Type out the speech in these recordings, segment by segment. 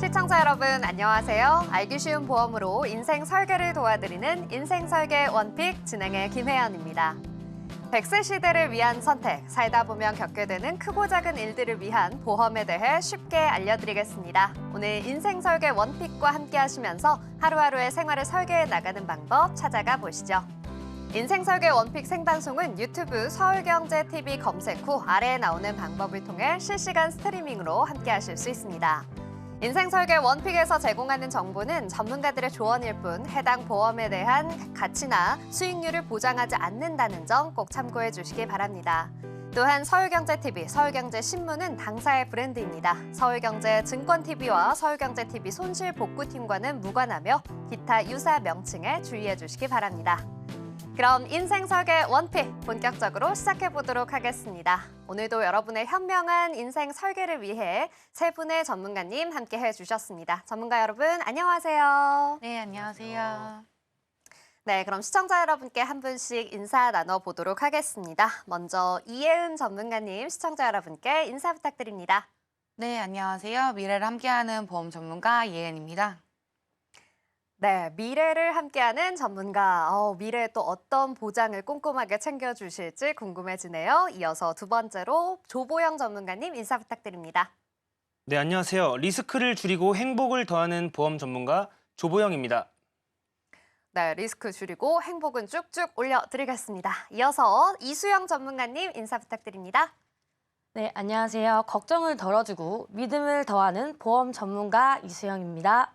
시청자 여러분 안녕하세요. 알기 쉬운 보험으로 인생 설계를 도와드리는 인생설계 원픽 진행의 김혜연입니다. 100세 시대를 위한 선택, 살다 보면 겪게 되는 크고 작은 일들을 위한 보험에 대해 쉽게 알려드리겠습니다. 오늘 인생설계 원픽과 함께 하시면서 하루하루의 생활을 설계해 나가는 방법 찾아가 보시죠. 인생설계 원픽 생방송은 유튜브 서울경제TV 검색 후 아래에 나오는 방법을 통해 실시간 스트리밍으로 함께 하실 수 있습니다. 인생설계 원픽에서 제공하는 정보는 전문가들의 조언일 뿐 해당 보험에 대한 가치나 수익률을 보장하지 않는다는 점 꼭 참고해 주시기 바랍니다. 또한 서울경제TV, 서울경제신문은 당사의 브랜드입니다. 서울경제증권TV와 서울경제TV 손실복구팀과는 무관하며 기타 유사 명칭에 주의해 주시기 바랍니다. 그럼 인생설계 원픽 본격적으로 시작해보도록 하겠습니다. 오늘도 여러분의 현명한 인생 설계를 위해 세 분의 전문가님 함께 해주셨습니다. 전문가 여러분 안녕하세요. 네, 안녕하세요. 네, 그럼 시청자 여러분께 한 분씩 인사 나눠보도록 하겠습니다. 먼저 이혜은 전문가님, 시청자 여러분께 인사 부탁드립니다. 네, 안녕하세요. 미래를 함께하는 보험 전문가 이혜은입니다. 네, 미래를 함께하는 전문가. 미래에 또 어떤 보장을 꼼꼼하게 챙겨주실지 궁금해지네요. 이어서 두 번째로 조보영 전문가님 인사 부탁드립니다. 네, 안녕하세요. 리스크를 줄이고 행복을 더하는 보험 전문가 조보영입니다. 네, 리스크 줄이고 행복은 쭉쭉 올려드리겠습니다. 이어서 이수영 전문가님 인사 부탁드립니다. 네, 안녕하세요. 걱정을 덜어주고 믿음을 더하는 보험 전문가 이수영입니다.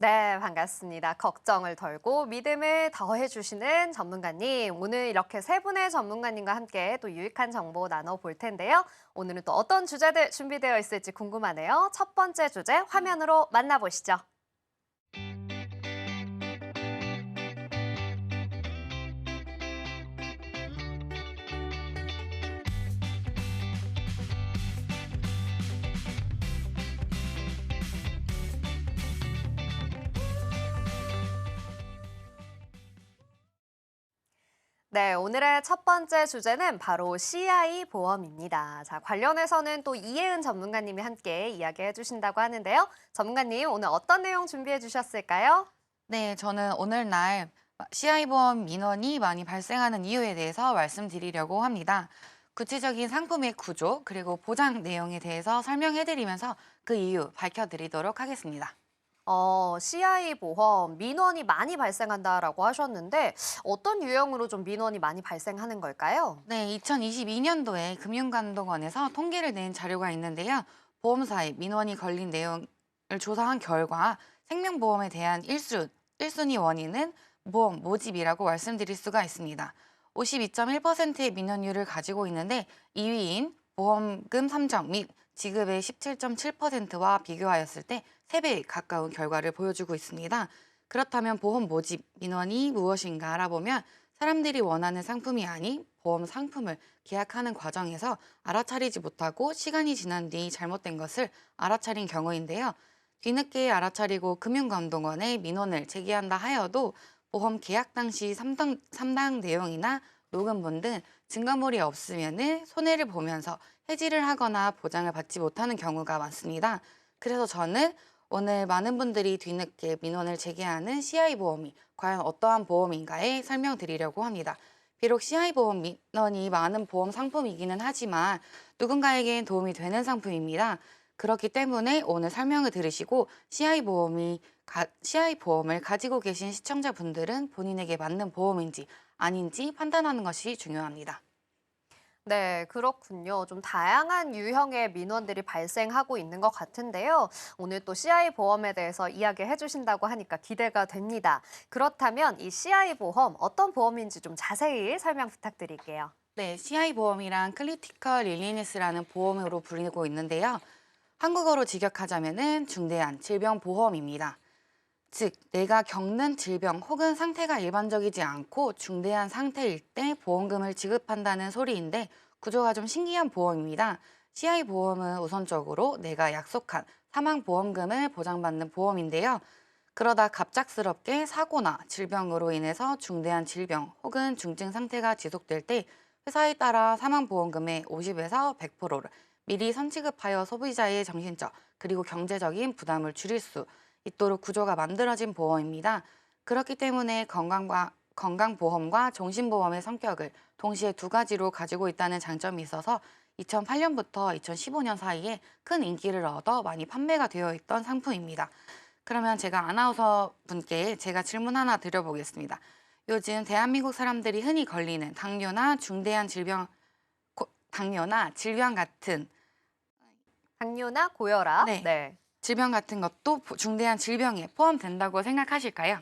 네, 반갑습니다. 걱정을 덜고 믿음을 더해주시는 전문가님. 오늘 이렇게 세 분의 전문가님과 함께 또 유익한 정보 나눠볼 텐데요. 오늘은 또 어떤 주제들 준비되어 있을지 궁금하네요. 첫 번째 주제 화면으로 만나보시죠. 네, 오늘의 첫 번째 주제는 바로 CI 보험입니다. 자, 관련해서는 또 이혜은 전문가님이 함께 이야기해 주신다고 하는데요. 전문가님, 오늘 어떤 내용 준비해 주셨을까요? 네, 저는 오늘날 CI 보험 민원이 많이 발생하는 이유에 대해서 말씀드리려고 합니다. 구체적인 상품의 구조 그리고 보장 내용에 대해서 설명해드리면서 그 이유 밝혀드리도록 하겠습니다. CI 보험 민원이 많이 발생한다라고 하셨는데 어떤 유형으로 좀 민원이 많이 발생하는 걸까요? 네, 2022년도에 금융감독원에서 통계를 낸 자료가 있는데요. 보험사에 민원이 걸린 내용을 조사한 결과 생명보험에 대한 1순위 원인은 보험 모집이라고 말씀드릴 수가 있습니다. 52.1%의 민원율을 가지고 있는데 2위인 보험금 산정 및 지급의 17.7%와 비교하였을 때 3배에 가까운 결과를 보여주고 있습니다. 그렇다면 보험 모집 민원이 무엇인가 알아보면 사람들이 원하는 상품이 아닌 보험 상품을 계약하는 과정에서 알아차리지 못하고 시간이 지난 뒤 잘못된 것을 알아차린 경우인데요. 뒤늦게 알아차리고 금융감독원에 민원을 제기한다 하여도 보험 계약 당시 삼당 내용이나 녹음본 등 증거물이 없으면 손해를 보면서 해지를 하거나 보장을 받지 못하는 경우가 많습니다. 그래서 저는 오늘 많은 분들이 뒤늦게 민원을 제기하는 CI 보험이 과연 어떠한 보험인가에 설명드리려고 합니다. 비록 CI 보험 민원이 많은 보험 상품이기는 하지만 누군가에겐 도움이 되는 상품입니다. 그렇기 때문에 오늘 설명을 들으시고 CI 보험을 가지고 계신 시청자분들은 본인에게 맞는 보험인지 아닌지 판단하는 것이 중요합니다. 네, 그렇군요. 좀 다양한 유형의 민원들이 발생하고 있는 것 같은데요. 오늘 또 CI 보험에 대해서 이야기해 주신다고 하니까 기대가 됩니다. 그렇다면 이 CI 보험 어떤 보험인지 좀 자세히 설명 부탁드릴게요. 네, CI 보험이란 크리티컬 일리니스라는 보험으로 불리고 있는데요. 한국어로 직역하자면은 중대한 질병 보험입니다. 즉, 내가 겪는 질병 혹은 상태가 일반적이지 않고 중대한 상태일 때 보험금을 지급한다는 소리인데 구조가 좀 신기한 보험입니다. CI 보험은 우선적으로 내가 약속한 사망보험금을 보장받는 보험인데요. 그러다 갑작스럽게 사고나 질병으로 인해서 중대한 질병 혹은 중증 상태가 지속될 때 회사에 따라 사망보험금의 50에서 100%를 미리 선지급하여 소비자의 정신적 그리고 경제적인 부담을 줄일 수 있도록 구조가 만들어진 보험입니다. 그렇기 때문에 건강보험과 종신보험의 성격을 동시에 두 가지로 가지고 있다는 장점이 있어서 2008년부터 2015년 사이에 큰 인기를 얻어 많이 판매가 되어 있던 상품입니다. 그러면 제가 아나운서 분께 제가 질문 하나 드려보겠습니다. 요즘 대한민국 사람들이 흔히 걸리는 당뇨나 질병 같은 당뇨나 고혈압. 네. 네. 질병 같은 것도 중대한 질병에 포함된다고 생각하실까요?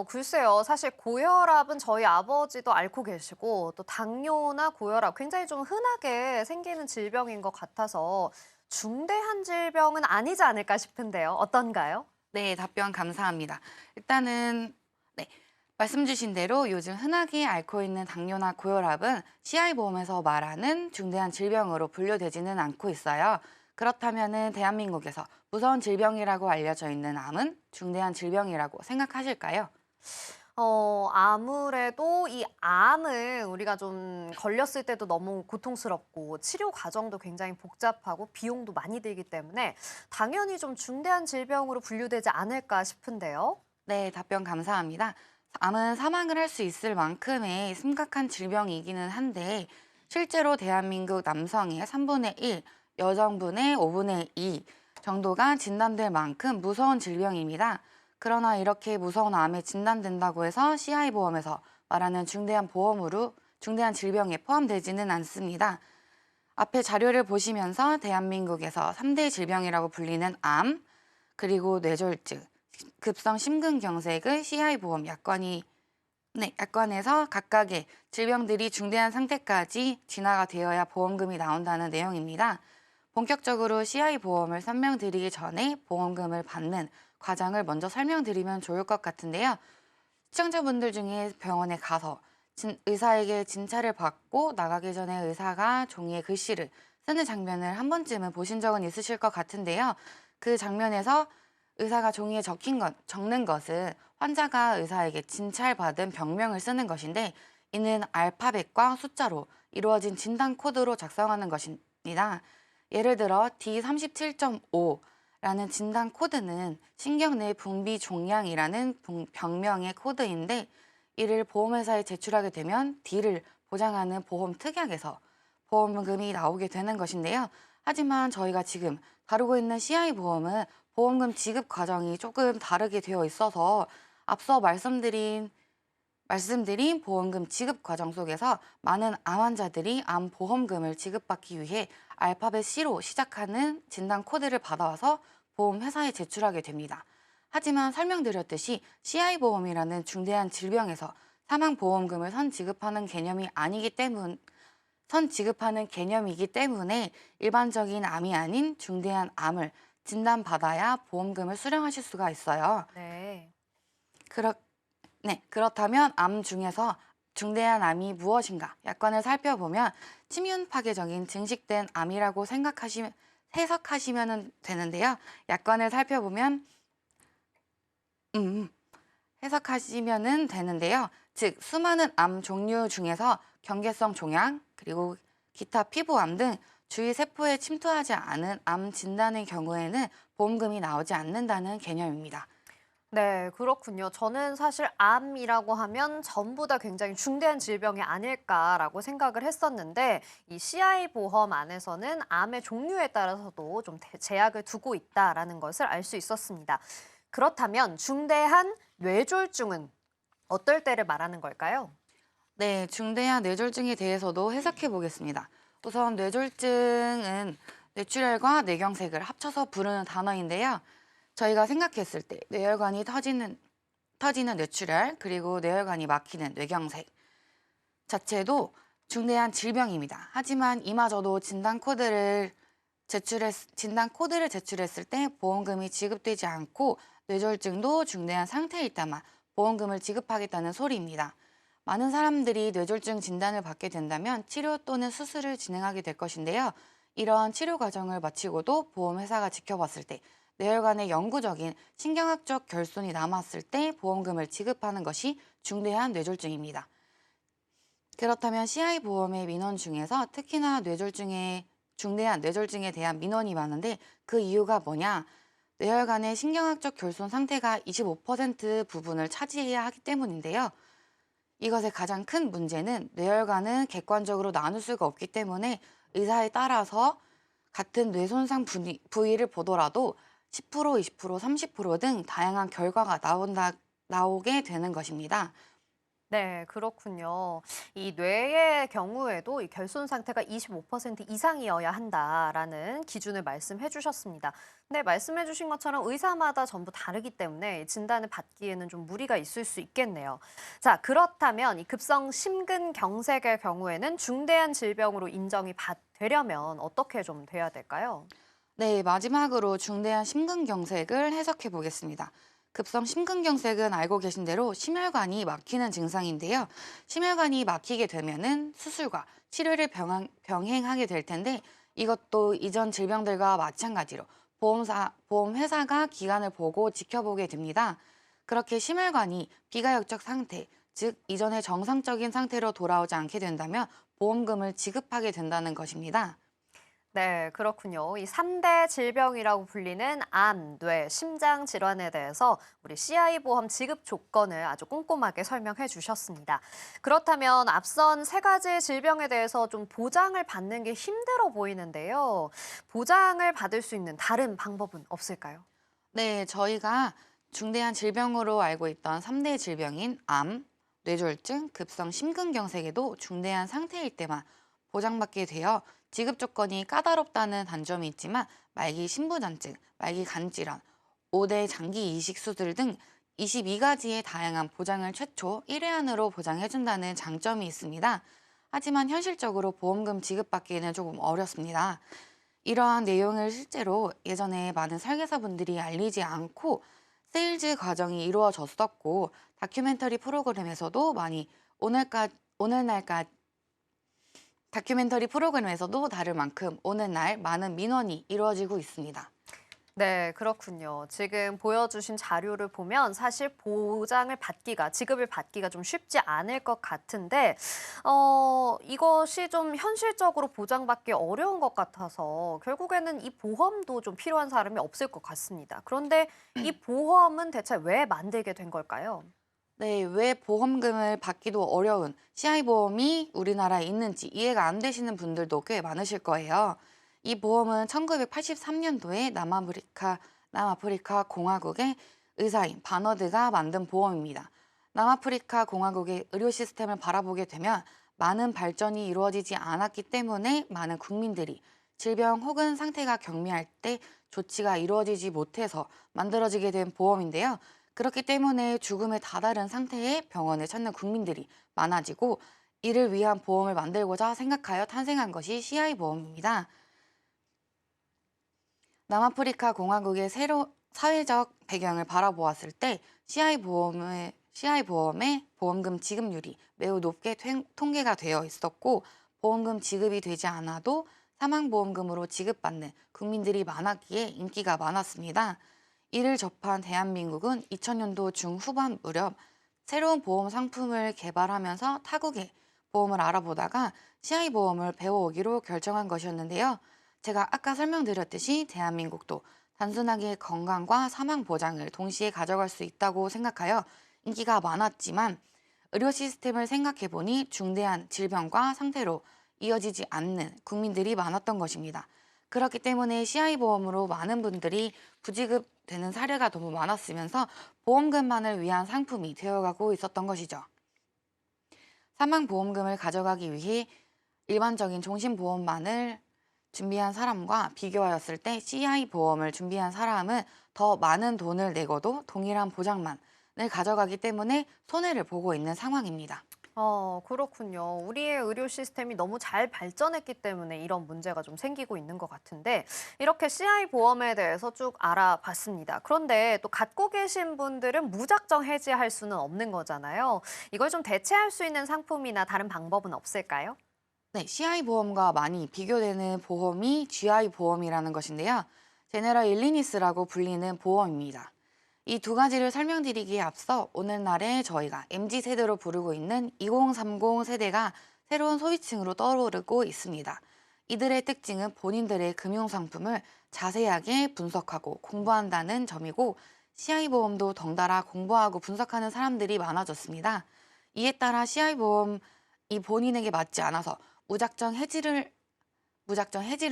글쎄요. 사실 고혈압은 저희 아버지도 앓고 계시고 또 당뇨나 고혈압 굉장히 좀 흔하게 생기는 질병인 것 같아서 중대한 질병은 아니지 않을까 싶은데요. 어떤가요? 네, 답변 감사합니다. 일단은 네, 말씀 주신 대로 요즘 흔하게 앓고 있는 당뇨나 고혈압은 CI보험에서 말하는 중대한 질병으로 분류되지는 않고 있어요. 그렇다면은 대한민국에서 무서운 질병이라고 알려져 있는 암은 중대한 질병이라고 생각하실까요? 아무래도 이 암은 우리가 좀 걸렸을 때도 너무 고통스럽고 치료 과정도 굉장히 복잡하고 비용도 많이 들기 때문에 당연히 좀 중대한 질병으로 분류되지 않을까 싶은데요. 네, 답변 감사합니다. 암은 사망을 할 수 있을 만큼의 심각한 질병이기는 한데 실제로 대한민국 남성의 3분의 1, 여성분의 5분의 2 정도가 진단될 만큼 무서운 질병입니다. 그러나 이렇게 무서운 암에 진단된다고 해서 CI보험에서 말하는 중대한 질병에 포함되지는 않습니다. 앞에 자료를 보시면서 대한민국에서 3대 질병이라고 불리는 암, 그리고 뇌졸중, 급성 심근경색의 CI보험 약관에서 각각의 질병들이 중대한 상태까지 진화가 되어야 보험금이 나온다는 내용입니다. 본격적으로 CI보험을 설명드리기 전에 보험금을 받는 과정을 먼저 설명드리면 좋을 것 같은데요. 시청자분들 중에 병원에 가서 의사에게 진찰을 받고 나가기 전에 의사가 종이에 글씨를 쓰는 장면을 한 번쯤은 보신 적은 있으실 것 같은데요. 그 장면에서 의사가 종이에 적는 것은 환자가 의사에게 진찰받은 병명을 쓰는 것인데 이는 알파벳과 숫자로 이루어진 진단 코드로 작성하는 것입니다. 예를 들어 D37.5라는 진단 코드는 신경 내 분비 종양이라는 병명의 코드인데 이를 보험회사에 제출하게 되면 D를 보장하는 보험 특약에서 보험금이 나오게 되는 것인데요. 하지만 저희가 지금 다루고 있는 CI보험은 보험금 지급 과정이 조금 다르게 되어 있어서 앞서 말씀드린 보험금 지급 과정 속에서 많은 암 환자들이 암 보험금을 지급받기 위해 알파벳 C로 시작하는 진단 코드를 받아와서 보험회사에 제출하게 됩니다. 하지만 설명드렸듯이 CI보험이라는 중대한 질병에서 사망보험금을 선지급하는 개념이기 때문에 일반적인 암이 아닌 중대한 암을 진단받아야 보험금을 수령하실 수가 있어요. 네. 그렇다면 암 중에서 중대한 암이 무엇인가 약관을 살펴보면 침윤 파괴적인 증식된 암이라고 해석하시면 되는데요. 약관을 살펴보면 즉 수많은 암 종류 중에서 경계성 종양 그리고 기타 피부암 등 주위 세포에 침투하지 않은 암 진단의 경우에는 보험금이 나오지 않는다는 개념입니다. 네, 그렇군요. 저는 사실 암이라고 하면 전부 다 굉장히 중대한 질병이 아닐까라고 생각을 했었는데 이 CI 보험 안에서는 암의 종류에 따라서도 좀 제약을 두고 있다라는 것을 알 수 있었습니다. 그렇다면 중대한 뇌졸중은 어떨 때를 말하는 걸까요? 네, 중대한 뇌졸중에 대해서도 해석해 보겠습니다. 우선 뇌졸중은 뇌출혈과 뇌경색을 합쳐서 부르는 단어인데요. 저희가 생각했을 때 뇌혈관이 터지는 뇌출혈 그리고 뇌혈관이 막히는 뇌경색 자체도 중대한 질병입니다. 하지만 이마저도 진단 코드를 제출했을 때 보험금이 지급되지 않고 뇌졸중도 중대한 상태일 때만 보험금을 지급하겠다는 소리입니다. 많은 사람들이 뇌졸중 진단을 받게 된다면 치료 또는 수술을 진행하게 될 것인데요. 이러한 치료 과정을 마치고도 보험회사가 지켜봤을 때 뇌혈관의 영구적인 신경학적 결손이 남았을 때 보험금을 지급하는 것이 중대한 뇌졸중입니다. 그렇다면 CI보험의 민원 중에서 특히나 뇌졸중에 중대한 뇌졸중에 대한 민원이 많은데 그 이유가 뭐냐? 뇌혈관의 신경학적 결손 상태가 25% 부분을 차지해야 하기 때문인데요. 이것의 가장 큰 문제는 뇌혈관은 객관적으로 나눌 수가 없기 때문에 의사에 따라서 같은 뇌 손상 부위를 보더라도 10%, 20%, 30%등 다양한 결과가 나오게 되는 것입니다. 네, 그렇군요. 이 뇌의 경우에도 이 결손 상태가 25% 이상이어야 한다라는 기준을 말씀해 주셨습니다. 근데 말씀해 주신 것처럼 의사마다 전부 다르기 때문에 진단을 받기에는 좀 무리가 있을 수 있겠네요. 자, 그렇다면 이 급성 심근경색의 경우에는 중대한 질병으로 인정이 되려면 어떻게 좀 돼야 될까요? 네, 마지막으로 중대한 심근경색을 해석해 보겠습니다. 급성 심근경색은 알고 계신 대로 심혈관이 막히는 증상인데요. 심혈관이 막히게 되면은 수술과 치료를 병행하게 될 텐데 이것도 이전 질병들과 마찬가지로 보험회사가 기간을 보고 지켜보게 됩니다. 그렇게 심혈관이 비가역적 상태, 즉 이전의 정상적인 상태로 돌아오지 않게 된다면 보험금을 지급하게 된다는 것입니다. 네, 그렇군요. 이 3대 질병이라고 불리는 암, 뇌, 심장 질환에 대해서 우리 CI 보험 지급 조건을 아주 꼼꼼하게 설명해 주셨습니다. 그렇다면 앞선 세 가지 질병에 대해서 좀 보장을 받는 게 힘들어 보이는데요. 보장을 받을 수 있는 다른 방법은 없을까요? 네, 저희가 중대한 질병으로 알고 있던 3대 질병인 암, 뇌졸중, 급성 심근경색에도 중대한 상태일 때만 보장받게 되어 지급 조건이 까다롭다는 단점이 있지만 말기 신부전증, 말기 간질환, 5대 장기 이식 수술 등 22가지의 다양한 보장을 최초 1회 안으로 보장해준다는 장점이 있습니다. 하지만 현실적으로 보험금 지급받기에는 조금 어렵습니다. 이러한 내용을 실제로 예전에 많은 설계사분들이 알리지 않고 세일즈 과정이 이루어졌었고 다큐멘터리 프로그램에서도 오늘날까지 다큐멘터리 프로그램에서도 다를 만큼 오늘날 많은 민원이 이루어지고 있습니다. 네, 그렇군요. 지금 보여주신 자료를 보면 사실 지급을 받기가 좀 쉽지 않을 것 같은데, 이것이 좀 현실적으로 보장받기 어려운 것 같아서 결국에는 이 보험도 좀 필요한 사람이 없을 것 같습니다. 그런데 이 보험은 대체 왜 만들게 된 걸까요? 네, 왜 보험금을 받기도 어려운 CI보험이 우리나라에 있는지 이해가 안 되시는 분들도 꽤 많으실 거예요. 이 보험은 1983년도에 남아프리카 공화국의 의사인 바너드가 만든 보험입니다. 남아프리카 공화국의 의료 시스템을 바라보게 되면 많은 발전이 이루어지지 않았기 때문에 많은 국민들이 질병 혹은 상태가 경미할 때 조치가 이루어지지 못해서 만들어지게 된 보험인데요. 그렇기 때문에 죽음에 다다른 상태의 병원을 찾는 국민들이 많아지고 이를 위한 보험을 만들고자 생각하여 탄생한 것이 CI보험입니다. 남아프리카 공화국의 사회적 배경을 바라보았을 때 CI보험의 보험금 지급률이 매우 높게 통계가 되어 있었고 보험금 지급이 되지 않아도 사망보험금으로 지급받는 국민들이 많았기에 인기가 많았습니다. 이를 접한 대한민국은 2000년도 중후반 무렵 새로운 보험 상품을 개발하면서 타국의 보험을 알아보다가 CI보험을 배워오기로 결정한 것이었는데요. 제가 아까 설명드렸듯이 대한민국도 단순하게 건강과 사망 보장을 동시에 가져갈 수 있다고 생각하여 인기가 많았지만 의료 시스템을 생각해보니 중대한 질병과 상태로 이어지지 않는 국민들이 많았던 것입니다. 그렇기 때문에 CI보험으로 많은 분들이 부지급되는 사례가 너무 많았으면서 보험금만을 위한 상품이 되어가고 있었던 것이죠. 사망보험금을 가져가기 위해 일반적인 종신보험만을 준비한 사람과 비교하였을 때 CI보험을 준비한 사람은 더 많은 돈을 내고도 동일한 보장만을 가져가기 때문에 손해를 보고 있는 상황입니다. 그렇군요. 우리의 의료 시스템이 너무 잘 발전했기 때문에 이런 문제가 좀 생기고 있는 것 같은데 이렇게 CI 보험에 대해서 쭉 알아봤습니다. 그런데 또 갖고 계신 분들은 무작정 해지할 수는 없는 거잖아요. 이걸 좀 대체할 수 있는 상품이나 다른 방법은 없을까요? 네, CI보험과 많이 비교되는 보험이 GI보험이라는 것인데요. 제네럴 일리니스라고 불리는 보험입니다. 이 두 가지를 설명드리기에 앞서 오늘날에 저희가 MZ세대로 부르고 있는 2030 세대가 새로운 소비층으로 떠오르고 있습니다. 이들의 특징은 본인들의 금융상품을 자세하게 분석하고 공부한다는 점이고 CI보험도 덩달아 공부하고 분석하는 사람들이 많아졌습니다. 이에 따라 CI보험이 본인에게 맞지 않아서 무작정 해지를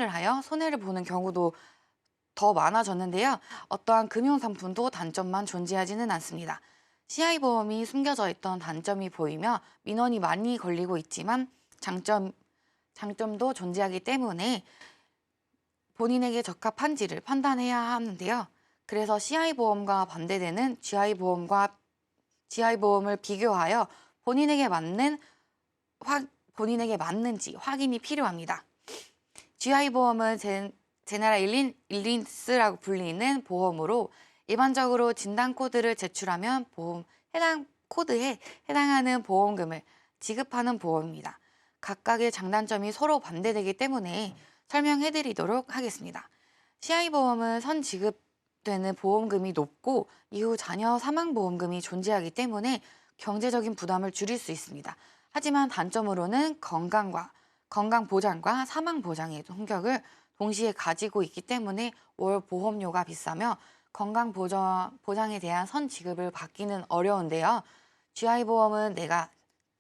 하여 손해를 보는 경우도 더 많아졌는데요. 어떠한 금융상품도 단점만 존재하지는 않습니다. CI보험이 숨겨져 있던 단점이 보이며 민원이 많이 걸리고 있지만 장점도 존재하기 때문에 본인에게 적합한지를 판단해야 하는데요. 그래서 CI보험과 반대되는 GI보험을 비교하여 본인에게 맞는지 확인이 필요합니다. GI보험은 제너럴 일린스라고 불리는 보험으로 일반적으로 진단 코드를 제출하면 해당 코드에 해당하는 보험금을 지급하는 보험입니다. 각각의 장단점이 서로 반대되기 때문에 설명해드리도록 하겠습니다. CI보험은 선 지급되는 보험금이 높고 이후 자녀 사망 보험금이 존재하기 때문에 경제적인 부담을 줄일 수 있습니다. 하지만 단점으로는 건강 보장과 사망 보장의 성격을 동시에 가지고 있기 때문에 월 보험료가 비싸며 건강 보장에 대한 선 지급을 받기는 어려운데요. GI보험은 내가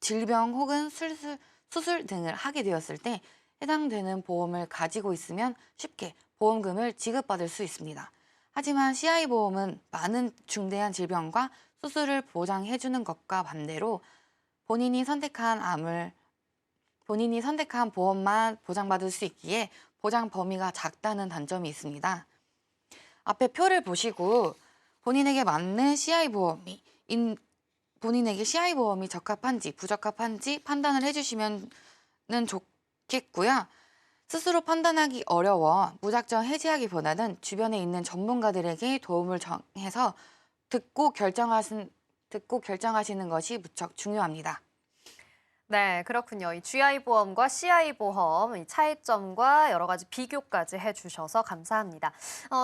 질병 혹은 수술 등을 하게 되었을 때 해당되는 보험을 가지고 있으면 쉽게 보험금을 지급받을 수 있습니다. 하지만 CI보험은 많은 중대한 질병과 수술을 보장해주는 것과 반대로 본인이 선택한 보험만 보장받을 수 있기에 보장 범위가 작다는 단점이 있습니다. 앞에 표를 보시고 본인에게 CI보험이 적합한지 부적합한지 판단을 해주시면 좋겠고요. 스스로 판단하기 어려워 무작정 해지하기보다는 주변에 있는 전문가들에게 도움을 청해서 듣고 결정하시는 것이 무척 중요합니다. 네, 그렇군요. 이 GI보험과 CI보험 이 차이점과 여러 가지 비교까지 해주셔서 감사합니다.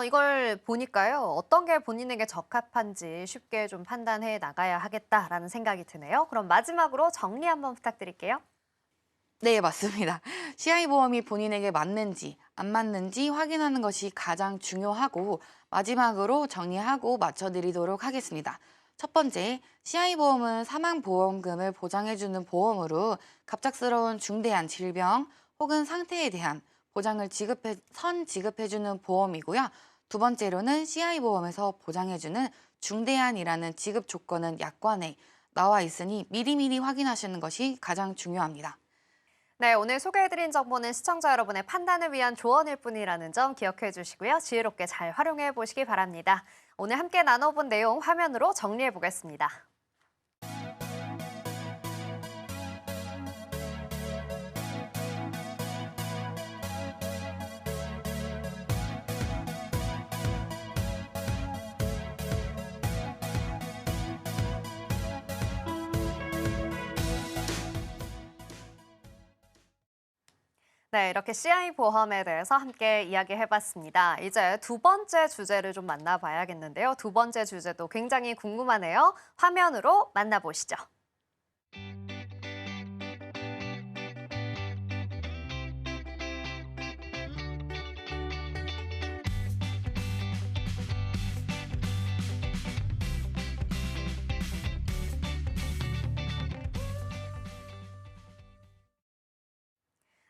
이걸 보니까요. 어떤 게 본인에게 적합한지 쉽게 좀 판단해 나가야 하겠다라는 생각이 드네요. 그럼 마지막으로 정리 한번 부탁드릴게요. 네, 맞습니다. CI보험이 본인에게 맞는지 안 맞는지 확인하는 것이 가장 중요하고 마지막으로 정리하고 맞춰드리도록 하겠습니다. 첫 번째, CI보험은 사망보험금을 보장해주는 보험으로 갑작스러운 중대한 질병 혹은 상태에 대한 보장을 지급해주는 보험이고요. 두 번째로는 CI보험에서 보장해주는 중대한이라는 지급 조건은 약관에 나와 있으니 미리미리 확인하시는 것이 가장 중요합니다. 네, 오늘 소개해드린 정보는 시청자 여러분의 판단을 위한 조언일 뿐이라는 점 기억해 주시고요. 지혜롭게 잘 활용해 보시기 바랍니다. 오늘 함께 나눠본 내용 화면으로 정리해 보겠습니다. 네, 이렇게 CI보험에 대해서 함께 이야기해봤습니다. 이제 두 번째 주제를 좀 만나봐야겠는데요. 두 번째 주제도 굉장히 궁금하네요. 화면으로 만나보시죠.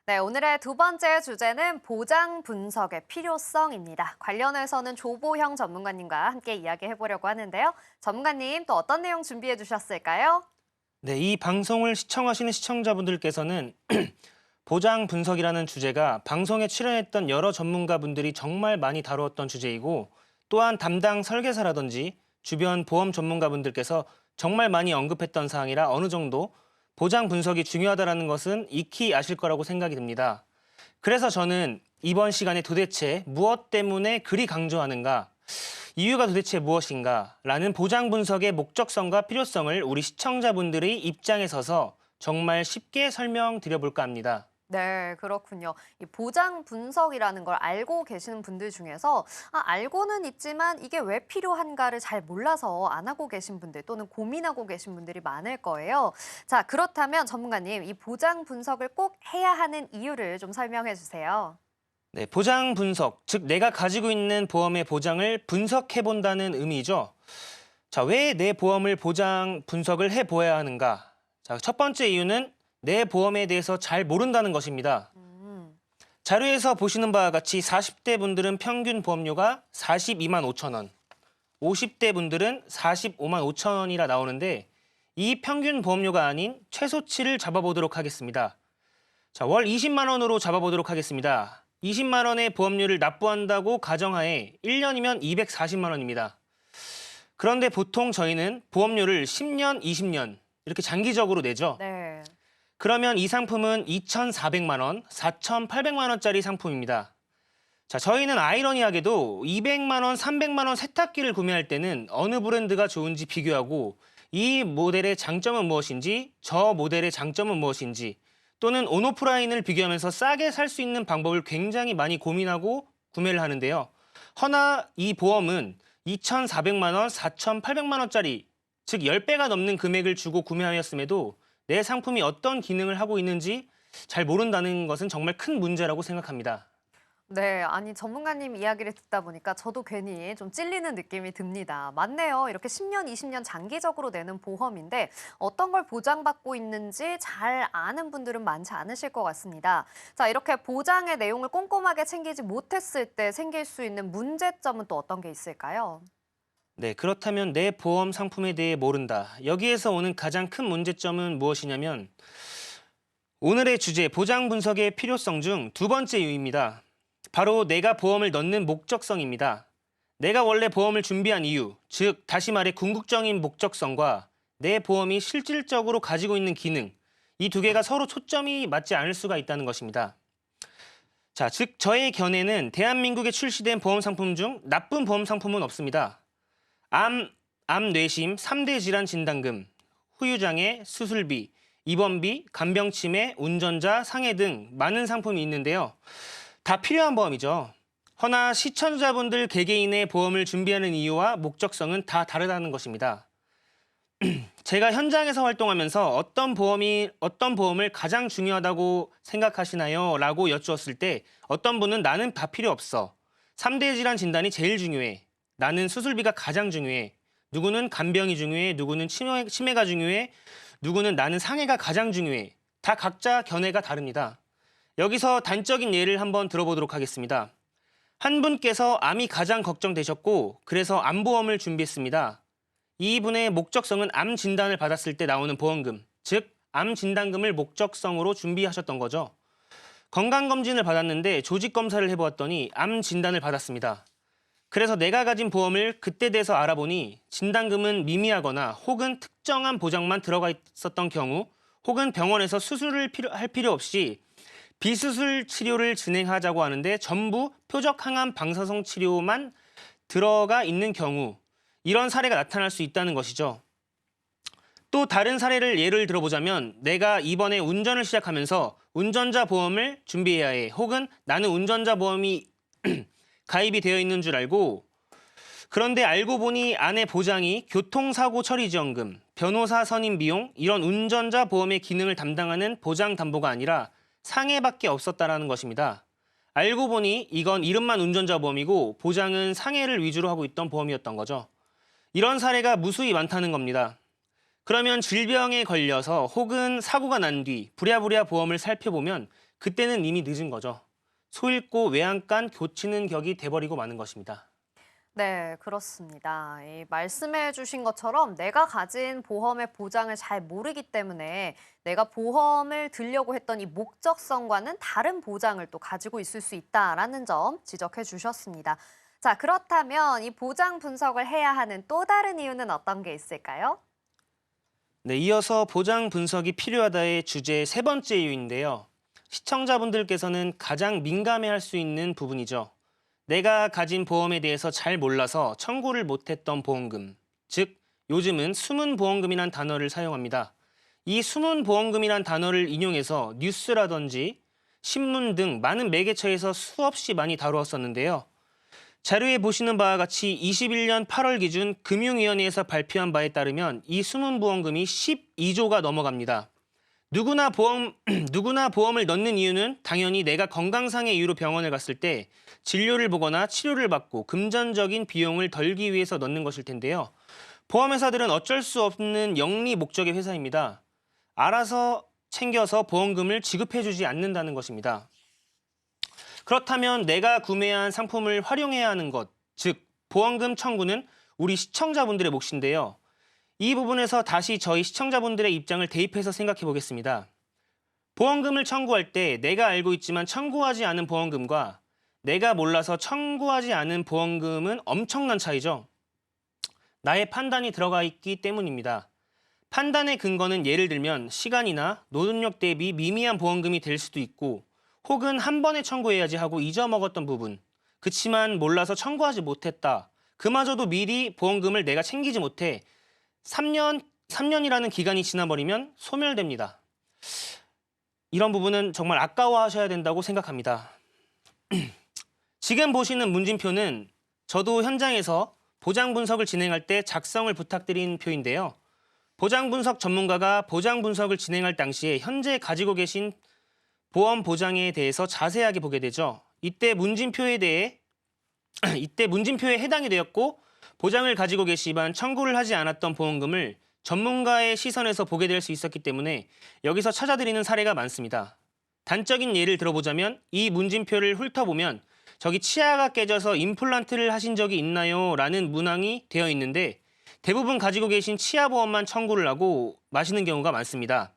네, 오늘의 두 번째 주제는 보장 분석의 필요성입니다. 관련해서는 조보형 전문가님과 함께 이야기해보려고 하는데요. 전문가님, 또 어떤 내용 준비해 주셨을까요? 네, 이 방송을 시청하시는 시청자분들께서는 보장 분석이라는 주제가 방송에 출연했던 여러 전문가분들이 정말 많이 다루었던 주제이고 또한 담당 설계사라든지 주변 보험 전문가분들께서 정말 많이 언급했던 사항이라 어느 정도 보장 분석이 중요하다는 것은 익히 아실 거라고 생각이 듭니다. 그래서 저는 이번 시간에 도대체 무엇 때문에 그리 강조하는가, 이유가 도대체 무엇인가 라는 보장 분석의 목적성과 필요성을 우리 시청자분들의 입장에 서서 정말 쉽게 설명드려 볼까 합니다. 네, 그렇군요. 이 보장 분석이라는 걸 알고 계시는 분들 중에서 알고는 있지만 이게 왜 필요한가를 잘 몰라서 안 하고 계신 분들 또는 고민하고 계신 분들이 많을 거예요. 자, 그렇다면 전문가님, 이 보장 분석을 꼭 해야 하는 이유를 좀 설명해 주세요. 네, 보장 분석, 즉 내가 가지고 있는 보험의 보장을 분석해 본다는 의미죠. 자, 왜 내 보험을 보장 분석을 해 보아야 하는가? 자, 첫 번째 이유는 내 보험에 대해서 잘 모른다는 것입니다. 자료에서 보시는 바와 같이 40대 분들은 평균 보험료가 42만 5천 원, 50대 분들은 45만 5천 원이라 나오는데 이 평균 보험료가 아닌 최소치를 잡아보도록 하겠습니다. 자, 월 20만 원으로 잡아보도록 하겠습니다. 20만 원의 보험료를 납부한다고 가정하에 1년이면 240만 원입니다. 그런데 보통 저희는 보험료를 10년, 20년 이렇게 장기적으로 내죠. 네. 그러면 이 상품은 2,400만 원, 4,800만 원짜리 상품입니다. 자, 저희는 아이러니하게도 200만 원, 300만 원 세탁기를 구매할 때는 어느 브랜드가 좋은지 비교하고 이 모델의 장점은 무엇인지, 저 모델의 장점은 무엇인지 또는 온오프라인을 비교하면서 싸게 살 수 있는 방법을 굉장히 많이 고민하고 구매를 하는데요. 허나 이 보험은 2,400만 원, 4,800만 원짜리, 즉 10배가 넘는 금액을 주고 구매하였음에도 내 상품이 어떤 기능을 하고 있는지 잘 모른다는 것은 정말 큰 문제라고 생각합니다. 네, 아니 전문가님 이야기를 듣다 보니까 저도 괜히 좀 찔리는 느낌이 듭니다. 맞네요. 이렇게 10년, 20년 장기적으로 내는 보험인데 어떤 걸 보장받고 있는지 잘 아는 분들은 많지 않으실 것 같습니다. 자, 이렇게 보장의 내용을 꼼꼼하게 챙기지 못했을 때 생길 수 있는 문제점은 또 어떤 게 있을까요? 네, 그렇다면 내 보험 상품에 대해 모른다. 여기에서 오는 가장 큰 문제점은 무엇이냐면 오늘의 주제 보장 분석의 필요성 중 두 번째 이유입니다. 바로 내가 보험을 넣는 목적성입니다. 내가 원래 보험을 준비한 이유, 즉 다시 말해 궁극적인 목적성과 내 보험이 실질적으로 가지고 있는 기능, 이 두 개가 서로 초점이 맞지 않을 수가 있다는 것입니다. 자, 즉 저의 견해는 대한민국에 출시된 보험 상품 중 나쁜 보험 상품은 없습니다. 암, 뇌심, 3대 질환 진단금, 후유장애, 수술비, 입원비, 간병치매, 운전자, 상해 등 많은 상품이 있는데요. 다 필요한 보험이죠. 허나 시청자분들 개개인의 보험을 준비하는 이유와 목적성은 다 다르다는 것입니다. 제가 현장에서 활동하면서 어떤 보험을 가장 중요하다고 생각하시나요? 라고 여쭈었을 때 어떤 분은 나는 다 필요 없어. 3대 질환 진단이 제일 중요해. 나는 수술비가 가장 중요해. 누구는 간병이 중요해. 누구는 치매가 중요해. 누구는 나는 상해가 가장 중요해. 다 각자 견해가 다릅니다. 여기서 단적인 예를 한번 들어보도록 하겠습니다. 한 분께서 암이 가장 걱정되셨고 그래서 암보험을 준비했습니다. 이분의 목적성은 암 진단을 받았을 때 나오는 보험금, 즉 암 진단금을 목적성으로 준비하셨던 거죠. 건강검진을 받았는데 조직검사를 해보았더니 암 진단을 받았습니다. 그래서 내가 가진 보험을 그때 돼서 알아보니 진단금은 미미하거나 혹은 특정한 보장만 들어가 있었던 경우 혹은 병원에서 수술을 할 필요 없이 비수술 치료를 진행하자고 하는데 전부 표적 항암 방사성 치료만 들어가 있는 경우 이런 사례가 나타날 수 있다는 것이죠. 또 다른 사례를 예를 들어보자면 내가 이번에 운전을 시작하면서 운전자 보험을 준비해야 해. 혹은 나는 운전자 보험이 가입이 되어 있는 줄 알고 그런데 알고 보니 안에 보장이 교통사고 처리 지원금, 변호사 선임 비용 이런 운전자 보험의 기능을 담당하는 보장 담보가 아니라 상해밖에 없었다라는 것입니다. 알고 보니 이건 이름만 운전자 보험이고 보장은 상해를 위주로 하고 있던 보험이었던 거죠. 이런 사례가 무수히 많다는 겁니다. 그러면 질병에 걸려서 혹은 사고가 난 뒤 부랴부랴 보험을 살펴보면 그때는 이미 늦은 거죠. 소잃고 외양간 교치는 격이 돼버리고 마는 것입니다. 네, 그렇습니다. 이 말씀해 주신 것처럼 내가 가진 보험의 보장을 잘 모르기 때문에 내가 보험을 들려고 했던 이 목적성과는 다른 보장을 또 가지고 있을 수 있다라는 점 지적해 주셨습니다. 자, 그렇다면 이 보장 분석을 해야 하는 또 다른 이유는 어떤 게 있을까요? 네, 이어서 보장 분석이 필요하다의 주제 세 번째 이유인데요. 시청자분들께서는 가장 민감해할 수 있는 부분이죠. 내가 가진 보험에 대해서 잘 몰라서 청구를 못했던 보험금, 즉 요즘은 숨은 보험금이란 단어를 사용합니다. 이 숨은 보험금이란 단어를 인용해서 뉴스라든지 신문 등 많은 매개체에서 수없이 많이 다루었었는데요. 자료에 보시는 바와 같이 21년 8월 기준 금융위원회에서 발표한 바에 따르면 이 수문보험금이 12조가 넘어갑니다. 누구나 보험을 넣는 이유는 당연히 내가 건강상의 이유로 병원을 갔을 때 진료를 보거나 치료를 받고 금전적인 비용을 덜기 위해서 넣는 것일 텐데요. 보험회사들은 어쩔 수 없는 영리 목적의 회사입니다. 알아서 챙겨서 보험금을 지급해주지 않는다는 것입니다. 그렇다면 내가 구매한 상품을 활용해야 하는 것, 즉 보험금 청구는 우리 시청자분들의 몫인데요. 이 부분에서 다시 저희 시청자분들의 입장을 대입해서 생각해 보겠습니다. 보험금을 청구할 때 내가 알고 있지만 청구하지 않은 보험금과 내가 몰라서 청구하지 않은 보험금은 엄청난 차이죠. 나의 판단이 들어가 있기 때문입니다. 판단의 근거는 예를 들면 시간이나 노동력 대비 미미한 보험금이 될 수도 있고 혹은 한 번에 청구해야지 하고 잊어먹었던 부분. 그치만 몰라서 청구하지 못했다. 그마저도 미리 보험금을 내가 챙기지 못해 3년이라는 기간이 지나버리면 소멸됩니다. 이런 부분은 정말 아까워하셔야 된다고 생각합니다. 지금 보시는 문진표는 저도 현장에서 보장 분석을 진행할 때 작성을 부탁드린 표인데요. 보장 분석 전문가가 보장 분석을 진행할 당시에 현재 가지고 계신 보험 보장에 대해서 자세하게 보게 되죠. 이때 문진표에 해당이 되었고 보장을 가지고 계시지만 청구를 하지 않았던 보험금을 전문가의 시선에서 보게 될 수 있었기 때문에 여기서 찾아드리는 사례가 많습니다. 단적인 예를 들어보자면 이 문진표를 훑어보면 저기 치아가 깨져서 임플란트를 하신 적이 있나요? 라는 문항이 되어 있는데 대부분 가지고 계신 치아보험만 청구를 하고 마시는 경우가 많습니다.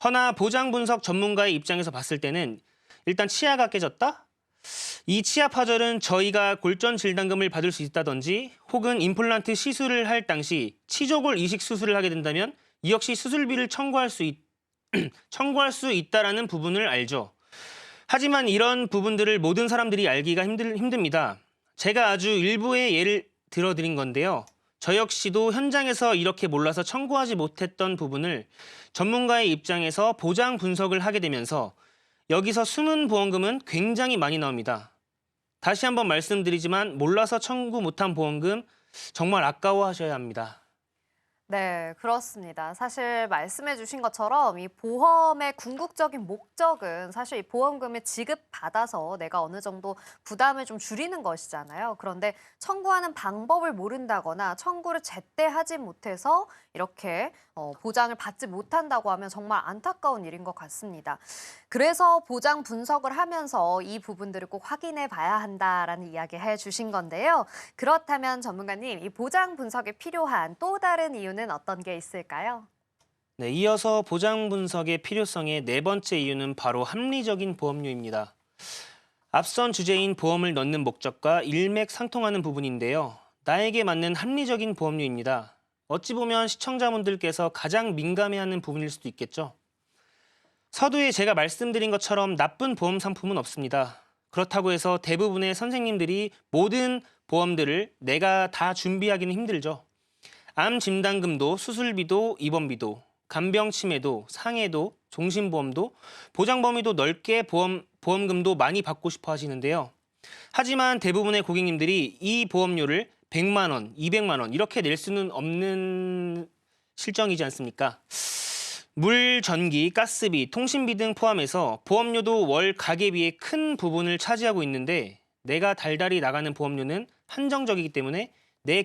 허나 보장 분석 전문가의 입장에서 봤을 때는 일단 치아가 깨졌다? 이 치아 파절은 저희가 골전 질환금을 받을 수 있다든지 혹은 임플란트 시술을 할 당시 치조골 이식 수술을 하게 된다면 이 역시 수술비를 청구할 수 있다라는 부분을 알죠. 하지만 이런 부분들을 모든 사람들이 알기가 힘듭니다. 제가 아주 일부의 예를 들어드린 건데요. 저 역시도 현장에서 이렇게 몰라서 청구하지 못했던 부분을 전문가의 입장에서 보장 분석을 하게 되면서 여기서 숨은 보험금은 굉장히 많이 나옵니다. 다시 한번 말씀드리지만 몰라서 청구 못한 보험금 정말 아까워하셔야 합니다. 네, 그렇습니다. 사실 말씀해 주신 것처럼 이 보험의 궁극적인 목적은 사실 이 보험금을 지급받아서 내가 어느 정도 부담을 좀 줄이는 것이잖아요. 그런데 청구하는 방법을 모른다거나 청구를 제때 하지 못해서 이렇게 보장을 받지 못한다고 하면 정말 안타까운 일인 것 같습니다. 그래서 보장 분석을 하면서 이 부분들을 꼭 확인해 봐야 한다라는 이야기 해 주신 건데요. 그렇다면 전문가님, 이 보장 분석에 필요한 또 다른 이유는 어떤 게 있을까요? 네, 이어서 보장 분석의 필요성의 네 번째 이유는 바로 합리적인 보험료입니다. 앞선 주제인 보험을 넣는 목적과 일맥상통하는 부분인데요. 나에게 맞는 합리적인 보험료입니다. 어찌 보면 시청자분들께서 가장 민감해하는 부분일 수도 있겠죠. 서두에 제가 말씀드린 것처럼 나쁜 보험 상품은 없습니다. 그렇다고 해서 대부분의 선생님들이 모든 보험들을 내가 다 준비하기는 힘들죠. 암 진단금도 수술비도 입원비도 간병치매도 상해도 종신보험도 보장 범위도 넓게 보험금도 많이 받고 싶어 하시는데요. 하지만 대부분의 고객님들이 이 보험료를 100만 원, 200만 원 이렇게 낼 수는 없는 실정이지 않습니까? 물, 전기, 가스비, 통신비 등 포함해서 보험료도 월 가계비의 큰 부분을 차지하고 있는데 내가 달달이 나가는 보험료는 한정적이기 때문에 내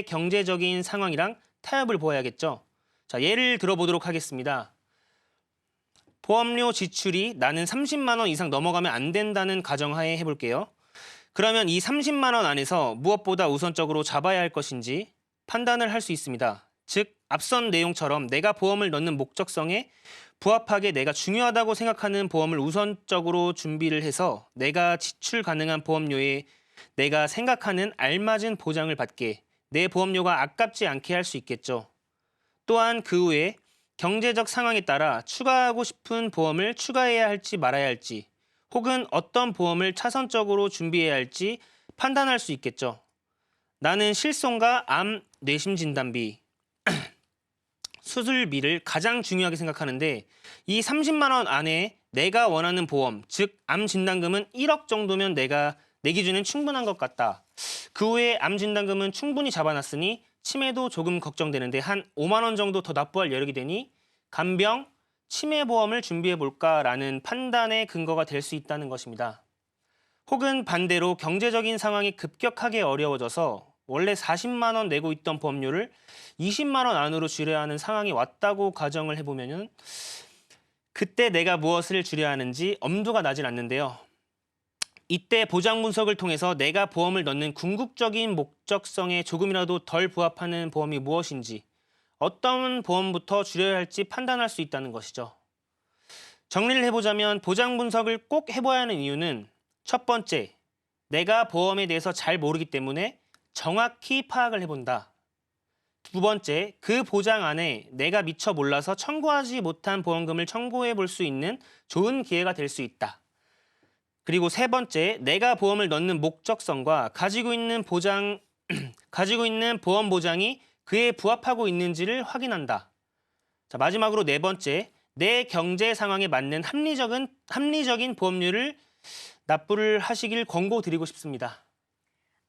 경제적인 상황이랑 타협을 보아야겠죠. 자, 예를 들어보도록 하겠습니다. 보험료 지출이 나는 30만 원 이상 넘어가면 안 된다는 가정하에 해볼게요. 그러면 이 30만 원 안에서 무엇보다 우선적으로 잡아야 할 것인지 판단을 할 수 있습니다. 즉, 앞선 내용처럼 내가 보험을 넣는 목적성에 부합하게 내가 중요하다고 생각하는 보험을 우선적으로 준비를 해서 내가 지출 가능한 보험료에 내가 생각하는 알맞은 보장을 받게 내 보험료가 아깝지 않게 할 수 있겠죠. 또한 그 후에 경제적 상황에 따라 추가하고 싶은 보험을 추가해야 할지 말아야 할지 혹은 어떤 보험을 차선적으로 준비해야 할지 판단할 수 있겠죠. 나는 실손과 암, 뇌심 진단비, 수술비를 가장 중요하게 생각하는데 이 30만 원 안에 내가 원하는 보험, 즉 암 진단금은 1억 정도면 내 기준엔 충분한 것 같다. 그 후에 암 진단금은 충분히 잡아놨으니 치매도 조금 걱정되는데 한 5만 원 정도 더 납부할 여력이 되니 간병, 치매 보험을 준비해 볼까라는 판단의 근거가 될 수 있다는 것입니다. 혹은 반대로 경제적인 상황이 급격하게 어려워져서 원래 40만 원 내고 있던 보험료를 20만 원 안으로 줄여야 하는 상황이 왔다고 가정을 해보면은 그때 내가 무엇을 줄여야 하는지 엄두가 나질 않는데요. 이때 보장 분석을 통해서 내가 보험을 넣는 궁극적인 목적성에 조금이라도 덜 부합하는 보험이 무엇인지, 어떤 보험부터 줄여야 할지 판단할 수 있다는 것이죠. 정리를 해보자면 보장 분석을 꼭 해봐야 하는 이유는 첫 번째, 내가 보험에 대해서 잘 모르기 때문에 정확히 파악을 해본다. 두 번째, 그 보장 안에 내가 미처 몰라서 청구하지 못한 보험금을 청구해 볼 수 있는 좋은 기회가 될 수 있다. 그리고 세 번째, 내가 보험을 넣는 목적성과 가지고 있는 보험 보장이 그에 부합하고 있는지를 확인한다. 자, 마지막으로 네 번째, 내 경제 상황에 맞는 합리적인 보험료를 납부를 하시길 권고드리고 싶습니다.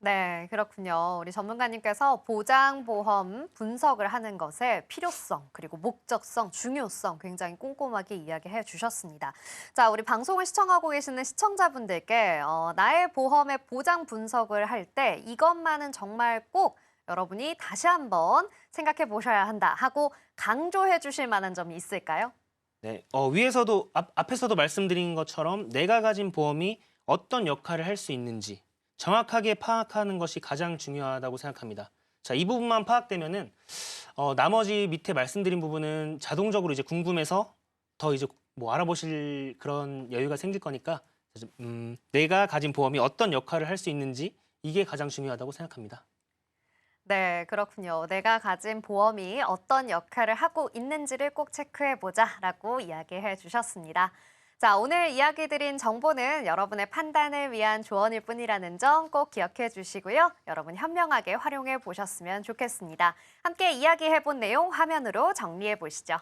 네, 그렇군요. 우리 전문가님께서 보장보험 분석을 하는 것의 필요성, 그리고 목적성, 중요성 굉장히 꼼꼼하게 이야기해 주셨습니다. 자, 우리 방송을 시청하고 계시는 시청자분들께 나의 보험의 보장 분석을 할 때 이것만은 정말 꼭 여러분이 다시 한번 생각해 보셔야 한다 하고 강조해 주실 만한 점이 있을까요? 네, 앞에서도 말씀드린 것처럼 내가 가진 보험이 어떤 역할을 할 수 있는지 정확하게 파악하는 것이 가장 중요하다고 생각합니다. 자, 이 부분만 파악되면은 나머지 밑에 말씀드린 부분은 자동적으로 이제 궁금해서 더 이제 뭐 알아보실 그런 여유가 생길 거니까 내가 가진 보험이 어떤 역할을 할 수 있는지 이게 가장 중요하다고 생각합니다. 네, 그렇군요. 내가 가진 보험이 어떤 역할을 하고 있는지를 꼭 체크해보자라고 이야기해 주셨습니다. 자, 오늘 이야기 드린 정보는 여러분의 판단을 위한 조언일 뿐이라는 점 꼭 기억해 주시고요. 여러분 현명하게 활용해 보셨으면 좋겠습니다. 함께 이야기해 본 내용 화면으로 정리해 보시죠.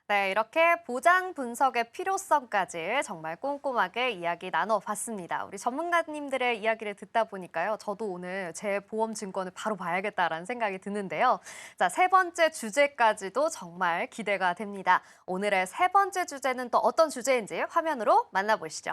네, 이렇게 보장 분석의 필요성까지 정말 꼼꼼하게 이야기 나눠봤습니다. 우리 전문가님들의 이야기를 듣다 보니까요. 저도 오늘 제 보험 증권을 바로 봐야겠다라는 생각이 드는데요. 자, 세 번째 주제까지도 정말 기대가 됩니다. 오늘의 세 번째 주제는 또 어떤 주제인지 화면으로 만나보시죠.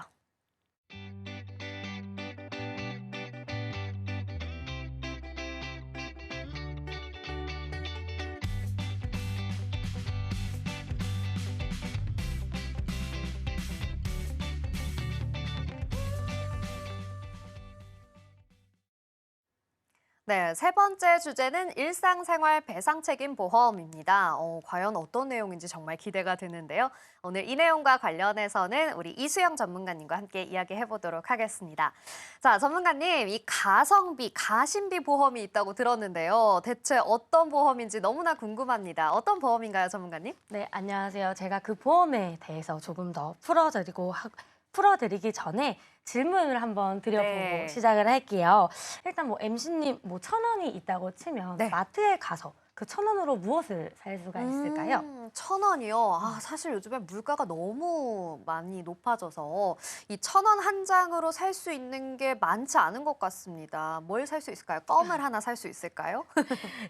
네, 세 번째 주제는 일상생활 배상책임 보험입니다. 과연 어떤 내용인지 정말 기대가 되는데요. 오늘 이 내용과 관련해서는 우리 이수영 전문가님과 함께 이야기해 보도록 하겠습니다. 자, 전문가님, 이 가성비, 가심비 보험이 있다고 들었는데요. 대체 어떤 보험인지 너무나 궁금합니다. 어떤 보험인가요, 전문가님? 네, 안녕하세요. 제가 그 보험에 대해서 조금 더 풀어드리기 전에 질문을 한번 드려보고 네. 시작을 할게요. 일단 뭐 MC님 뭐 1,000원이 있다고 치면 네. 마트에 가서 그 1,000원으로 무엇을 살 수가 있을까요? 1,000원이요? 아, 사실 요즘에 물가가 너무 많이 높아져서 이 1,000원 한 장으로 살 수 있는 게 많지 않은 것 같습니다. 뭘 살 수 있을까요? 껌을 하나 살 수 있을까요?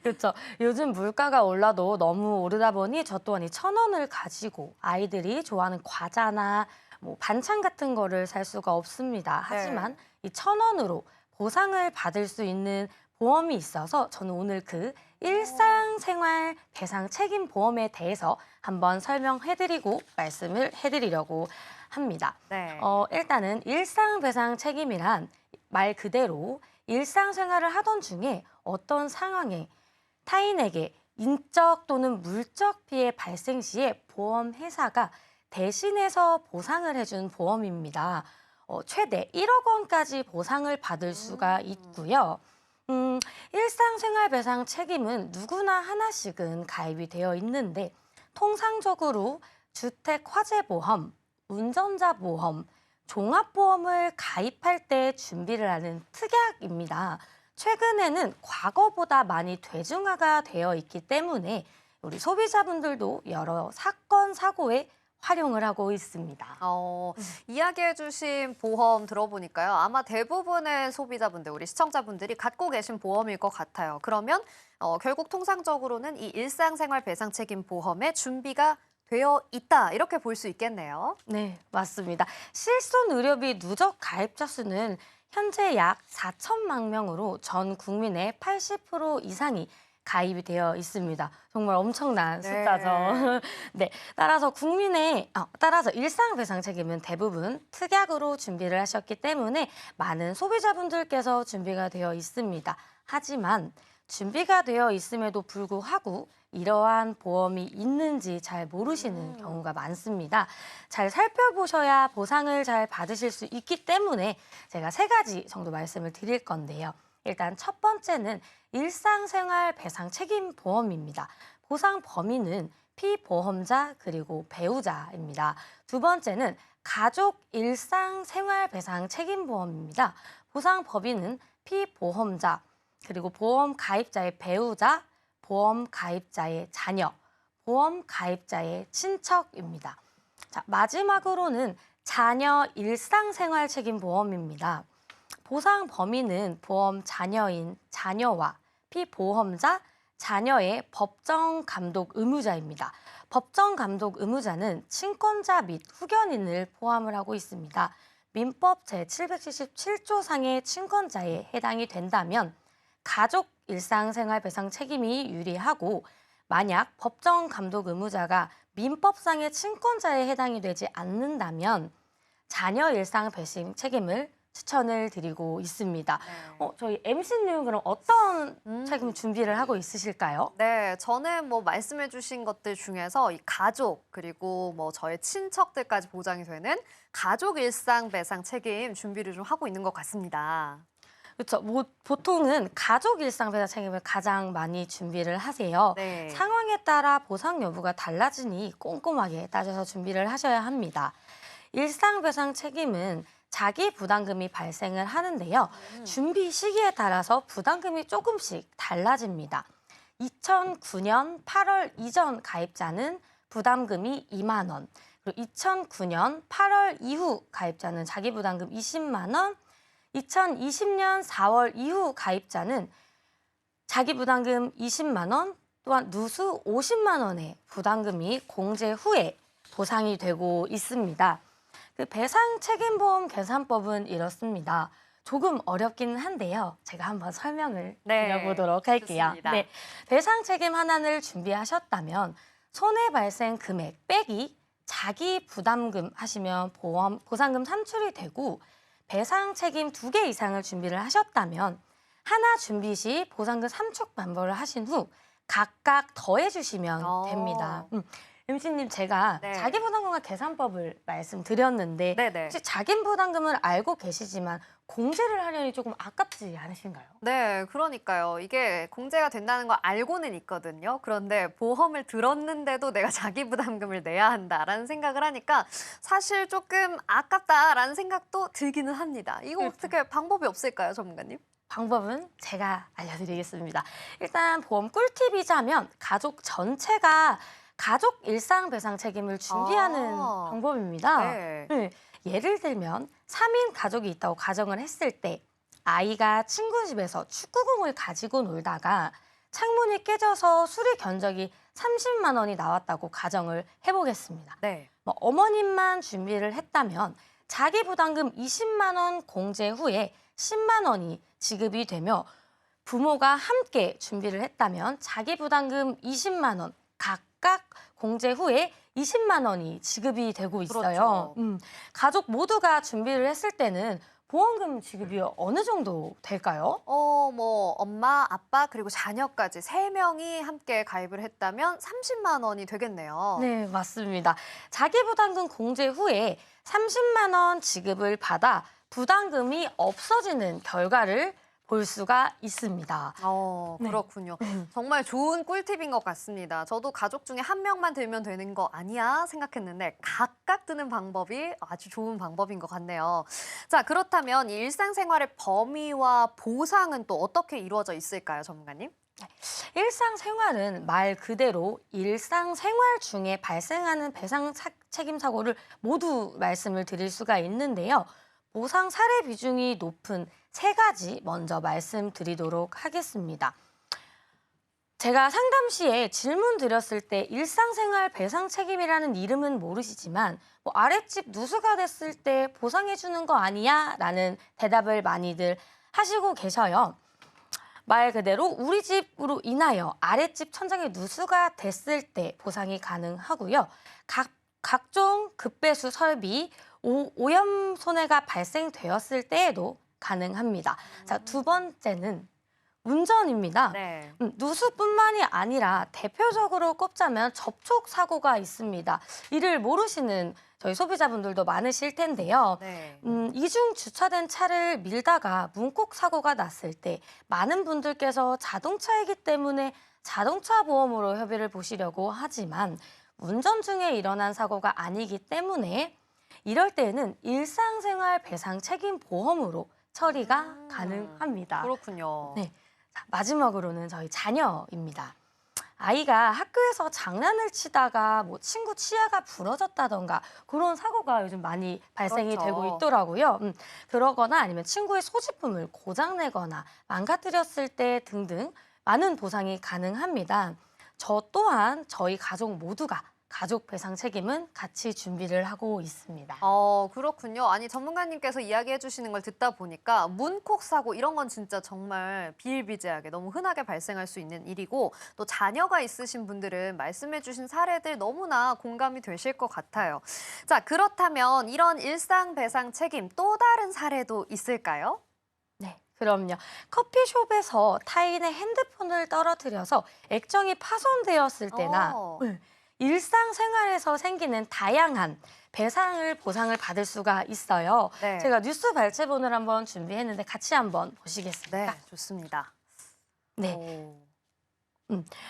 그렇죠. 요즘 물가가 올라도 너무 오르다 보니 저 또한 이 1,000원을 가지고 아이들이 좋아하는 과자나 뭐 반찬 같은 거를 살 수가 없습니다. 하지만 이 1,000원으로 보상을 받을 수 있는 보험이 있어서 저는 오늘 그 일상생활 배상 책임 보험에 대해서 한번 설명해드리고 말씀을 해드리려고 합니다. 네. 일단은 일상 배상 책임이란 말 그대로 일상생활을 하던 중에 어떤 상황에 타인에게 인적 또는 물적 피해 발생 시에 보험회사가 대신해서 보상을 해준 보험입니다. 최대 1억 원까지 보상을 받을 수가 있고요. 일상생활배상 책임은 누구나 하나씩은 가입이 되어 있는데 통상적으로 주택화재보험, 운전자보험, 종합보험을 가입할 때 준비를 하는 특약입니다. 최근에는 과거보다 많이 대중화가 되어 있기 때문에 우리 소비자분들도 여러 사건, 사고에 활용을 하고 있습니다. 이야기해주신 보험 들어보니까요. 아마 대부분의 소비자분들, 우리 시청자분들이 갖고 계신 보험일 것 같아요. 그러면 결국 통상적으로는 이 일상생활 배상 책임 보험의 준비가 되어 있다 이렇게 볼 수 있겠네요. 네, 맞습니다. 실손 의료비 누적 가입자 수는 현재 약 4천만 명으로 전 국민의 80% 이상이 가입이 되어 있습니다. 정말 엄청난 네. 숫자죠. 네, 따라서 일상 배상 책임은 대부분 특약으로 준비를 하셨기 때문에 많은 소비자분들께서 준비가 되어 있습니다. 하지만 준비가 되어 있음에도 불구하고 이러한 보험이 있는지 잘 모르시는 경우가 많습니다. 잘 살펴보셔야 보상을 잘 받으실 수 있기 때문에 제가 3가지 정도 말씀을 드릴 건데요. 일단 첫 번째는 일상생활 배상 책임 보험입니다. 보상 범위는 피보험자 그리고 배우자입니다. 두 번째는 가족 일상생활 배상 책임 보험입니다. 보상 범위는 피보험자 그리고 보험 가입자의 배우자, 보험 가입자의 자녀, 보험 가입자의 친척입니다. 자, 마지막으로는 자녀 일상생활 책임 보험입니다. 보상 범위는 보험 자녀인 자녀와 피보험자, 자녀의 법정 감독 의무자입니다. 법정 감독 의무자는 친권자 및 후견인을 포함을 하고 있습니다. 민법 제777조 상의 친권자에 해당이 된다면 가족 일상생활 배상 책임이 유리하고 만약 법정 감독 의무자가 민법상의 친권자에 해당이 되지 않는다면 자녀 일상 배상 책임을 추천을 드리고 있습니다. 저희 MC님 그럼 어떤 책임 준비를 하고 있으실까요? 네, 저는 뭐 말씀해주신 것들 중에서 이 가족 그리고 뭐 저의 친척들까지 보장이 되는 가족 일상 배상 책임 준비를 좀 하고 있는 것 같습니다. 그렇죠. 보통은 가족 일상 배상 책임을 가장 많이 준비를 하세요. 네. 상황에 따라 보상 여부가 달라지니 꼼꼼하게 따져서 준비를 하셔야 합니다. 일상 배상 책임은 자기 부담금이 발생을 하는데요. 준비 시기에 따라서 부담금이 조금씩 달라집니다. 2009년 8월 이전 가입자는 부담금이 2만 원, 그리고 2009년 8월 이후 가입자는 자기 부담금 20만 원, 2020년 4월 이후 가입자는 자기 부담금 20만 원, 또한 누수 50만 원의 부담금이 공제 후에 보상이 되고 있습니다. 그 배상 책임보험 계산법은 이렇습니다. 조금 어렵기는 한데요. 제가 한번 설명을 드려보도록 할게요. 좋습니다. 네, 배상 책임 하나를 준비하셨다면 손해 발생 금액 빼기 자기 부담금 하시면 보상금 산출이 되고 배상 책임 2개 이상을 준비를 하셨다면 하나 준비 시 보상금 삼축 반복을 하신 후 각각 더해주시면 됩니다. MC님 제가 네. 자기 부담금과 계산법을 말씀드렸는데 네네. 혹시 자기 부담금을 알고 계시지만 공제를 하려니 조금 아깝지 않으신가요? 네, 그러니까요. 이게 공제가 된다는 걸 알고는 있거든요. 그런데 보험을 들었는데도 내가 자기 부담금을 내야 한다라는 생각을 하니까 사실 조금 아깝다라는 생각도 들기는 합니다. 이거 어떻게 방법이 없을까요, 전문가님? 방법은 제가 알려드리겠습니다. 일단 보험 꿀팁이자면 가족 전체가 가족 일상 배상 책임을 준비하는 방법입니다. 네. 네, 예를 들면 3인 가족이 있다고 가정을 했을 때 아이가 친구 집에서 축구공을 가지고 놀다가 창문이 깨져서 수리 견적이 30만 원이 나왔다고 가정을 해보겠습니다. 네. 어머님만 준비를 했다면 자기 부담금 20만 원 공제 후에 10만 원이 지급이 되며 부모가 함께 준비를 했다면 자기 부담금 20만 원 각각 공제 후에 20만 원이 지급이 되고 있어요. 그렇죠. 가족 모두가 준비를 했을 때는 보험금 지급이 어느 정도 될까요? 뭐 엄마, 아빠 그리고 자녀까지 3명이 함께 가입을 했다면 30만 원이 되겠네요. 네, 맞습니다. 자기 부담금 공제 후에 30만 원 지급을 받아 부담금이 없어지는 결과를 볼 수가 있습니다. 네. 그렇군요. 정말 좋은 꿀팁인 것 같습니다. 저도 가족 중에 한 명만 들면 되는 거 아니야 생각했는데 각각 드는 방법이 아주 좋은 방법인 것 같네요. 자, 그렇다면 이 일상생활의 범위와 보상은 또 어떻게 이루어져 있을까요, 전문가님? 일상생활은 말 그대로 일상생활 중에 발생하는 배상 책임 사고를 모두 말씀을 드릴 수가 있는데요. 보상 사례 비중이 높은 세 가지 먼저 말씀드리도록 하겠습니다. 제가 상담 시에 질문 드렸을 때 일상생활 배상 책임이라는 이름은 모르시지만 아랫집 누수가 됐을 때 보상해 주는 거 아니야? 라는 대답을 많이들 하시고 계셔요. 말 그대로 우리 집으로 인하여 아랫집 천장에 누수가 됐을 때 보상이 가능하고요. 각종 급배수 설비, 오염 손해가 발생되었을 때에도 가능합니다. 자, 두 번째는 운전입니다. 네. 누수뿐만이 아니라 대표적으로 꼽자면 접촉 사고가 있습니다. 이를 모르시는 저희 소비자분들도 많으실 텐데요. 네. 이중 주차된 차를 밀다가 문콕 사고가 났을 때 많은 분들께서 자동차이기 때문에 자동차 보험으로 협의를 보시려고 하지만 운전 중에 일어난 사고가 아니기 때문에 이럴 때에는 일상생활 배상 책임 보험으로 처리가 가능합니다. 그렇군요. 네. 자, 마지막으로는 저희 자녀입니다. 아이가 학교에서 장난을 치다가 친구 치아가 부러졌다던가 그런 사고가 요즘 많이 발생이 그렇죠. 되고 있더라고요. 그러거나 아니면 친구의 소지품을 고장내거나 망가뜨렸을 때 등등 많은 보상이 가능합니다. 저 또한 저희 가족 모두가 가족 배상 책임은 같이 준비를 하고 있습니다. 그렇군요. 아니, 전문가님께서 이야기해 주시는 걸 듣다 보니까 문콕 사고 이런 건 진짜 정말 비일비재하게 너무 흔하게 발생할 수 있는 일이고 또 자녀가 있으신 분들은 말씀해 주신 사례들 너무나 공감이 되실 것 같아요. 자, 그렇다면 이런 일상 배상 책임 또 다른 사례도 있을까요? 네, 그럼요. 커피숍에서 타인의 핸드폰을 떨어뜨려서 액정이 파손되었을 때나 일상생활에서 생기는 다양한 보상을 받을 수가 있어요. 네. 제가 뉴스 발제본을 한번 준비했는데 같이 한번 보시겠습니까? 네, 좋습니다. 네.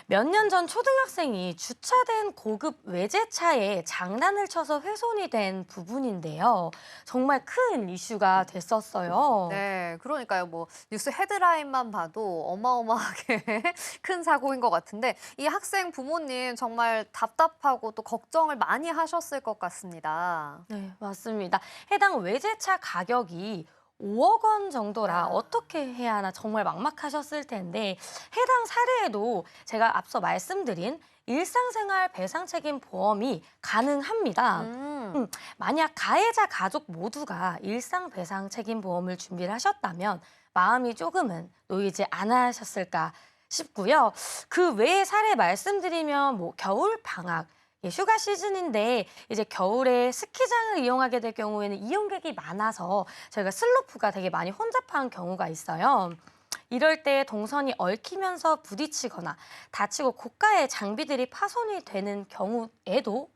몇 년 전 초등학생이 주차된 고급 외제차에 장난을 쳐서 훼손이 된 부분인데요. 정말 큰 이슈가 됐었어요. 네, 그러니까요. 뉴스 헤드라인만 봐도 어마어마하게 큰 사고인 것 같은데 이 학생 부모님 정말 답답하고 또 걱정을 많이 하셨을 것 같습니다. 네, 맞습니다. 해당 외제차 가격이 5억 원 정도라 어떻게 해야 하나 정말 막막하셨을 텐데 해당 사례에도 제가 앞서 말씀드린 일상생활 배상 책임 보험이 가능합니다. 만약 가해자 가족 모두가 일상 배상 책임 보험을 준비를 하셨다면 마음이 조금은 놓이지 않으셨을까 싶고요. 그 외의 사례 말씀드리면 겨울 방학 휴가 시즌인데 이제 겨울에 스키장을 이용하게 될 경우에는 이용객이 많아서 저희가 슬로프가 되게 많이 혼잡한 경우가 있어요. 이럴 때 동선이 얽히면서 부딪히거나 다치고 고가의 장비들이 파손이 되는 경우에도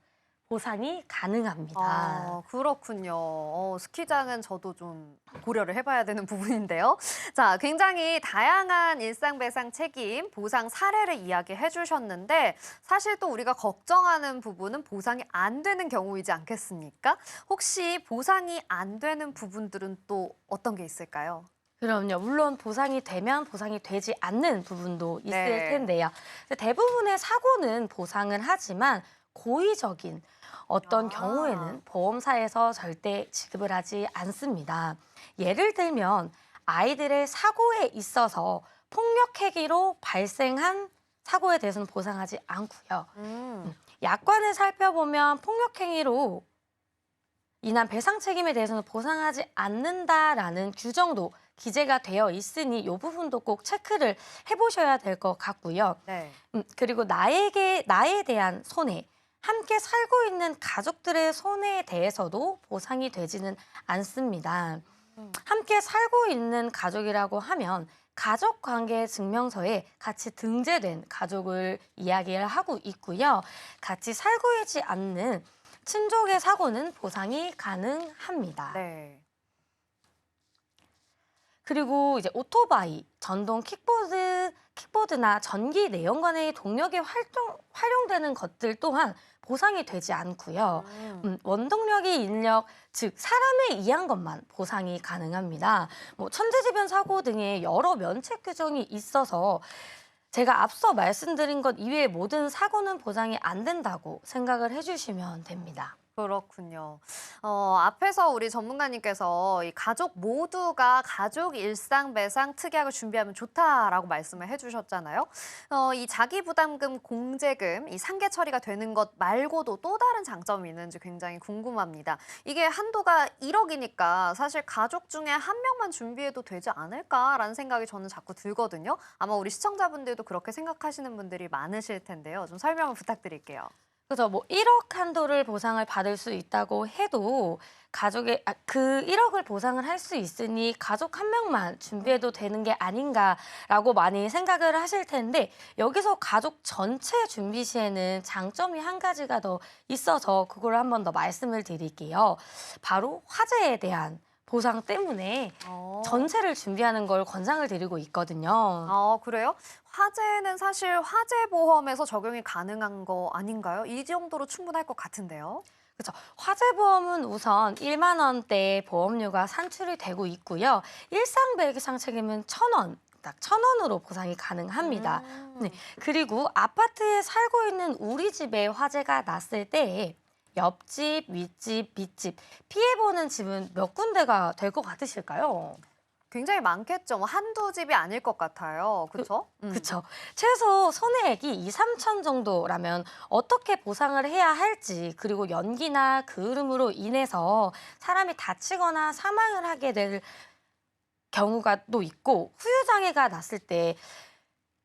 보상이 가능합니다. 그렇군요. 스키장은 저도 좀 고려를 해봐야 되는 부분인데요. 자, 굉장히 다양한 일상배상 책임, 보상 사례를 이야기해 주셨는데 사실 또 우리가 걱정하는 부분은 보상이 안 되는 경우이지 않겠습니까? 혹시 보상이 안 되는 부분들은 또 어떤 게 있을까요? 그럼요. 물론 보상이 되면 보상이 되지 않는 부분도 있을 네. 텐데요. 대부분의 사고는 보상을 하지만 고의적인 어떤 경우에는 보험사에서 절대 지급을 하지 않습니다. 예를 들면 아이들의 사고에 있어서 폭력 행위로 발생한 사고에 대해서는 보상하지 않고요. 약관을 살펴보면 폭력 행위로 인한 배상 책임에 대해서는 보상하지 않는다라는 규정도 기재가 되어 있으니 이 부분도 꼭 체크를 해보셔야 될 것 같고요. 네. 그리고 나에 대한 손해, 함께 살고 있는 가족들의 손해에 대해서도 보상이 되지는 않습니다. 함께 살고 있는 가족이라고 하면 가족관계 증명서에 같이 등재된 가족을 이야기를 하고 있고요. 같이 살고 있지 않는 친족의 사고는 보상이 가능합니다. 네. 그리고 이제 오토바이, 전동 킥보드나 전기 내연관의 동력에 활용되는 것들 또한 보상이 되지 않고요. 원동력이 인력, 즉 사람에 의한 것만 보상이 가능합니다. 뭐 천재지변 사고 등의 여러 면책 규정이 있어서 제가 앞서 말씀드린 것 이외의 모든 사고는 보상이 안 된다고 생각을 해주시면 됩니다. 그렇군요. 앞에서 우리 전문가님께서 이 가족 모두가 가족 일상 배상 특약을 준비하면 좋다라고 말씀을 해주셨잖아요. 이 자기부담금 공제금, 이 상계 처리가 되는 것 말고도 또 다른 장점이 있는지 굉장히 궁금합니다. 이게 한도가 1억이니까 사실 가족 중에 한 명만 준비해도 되지 않을까라는 생각이 저는 자꾸 들거든요. 아마 우리 시청자분들도 그렇게 생각하시는 분들이 많으실 텐데요. 좀 설명을 부탁드릴게요. 그래서 뭐 1억 한도를 보상을 받을 수 있다고 해도 그 1억을 보상을 할 수 있으니 가족 한 명만 준비해도 되는 게 아닌가라고 많이 생각을 하실 텐데 여기서 가족 전체 준비 시에는 장점이 한 가지가 더 있어서 그걸 한 번 더 말씀을 드릴게요. 바로 화재에 대한 보상 때문에 전체를 준비하는 걸 권장을 드리고 있거든요. 그래요? 화재는 사실 화재보험에서 적용이 가능한 거 아닌가요? 이 정도로 충분할 것 같은데요. 그렇죠. 화재보험은 우선 1만 원대 보험료가 산출이 되고 있고요. 일상배상 책임은 1,000원. 딱 1,000원으로 보상이 가능합니다. 네. 그리고 아파트에 살고 있는 우리 집에 화재가 났을 때 옆집, 윗집, 밑집 피해보는 집은 몇 군데가 될 것 같으실까요? 굉장히 많겠죠. 뭐 한두 집이 아닐 것 같아요. 그렇죠? 그렇죠. 최소 손해액이 2, 3천 정도라면 어떻게 보상을 해야 할지 그리고 연기나 그을음으로 인해서 사람이 다치거나 사망을 하게 될 경우가 또 있고 후유장애가 났을 때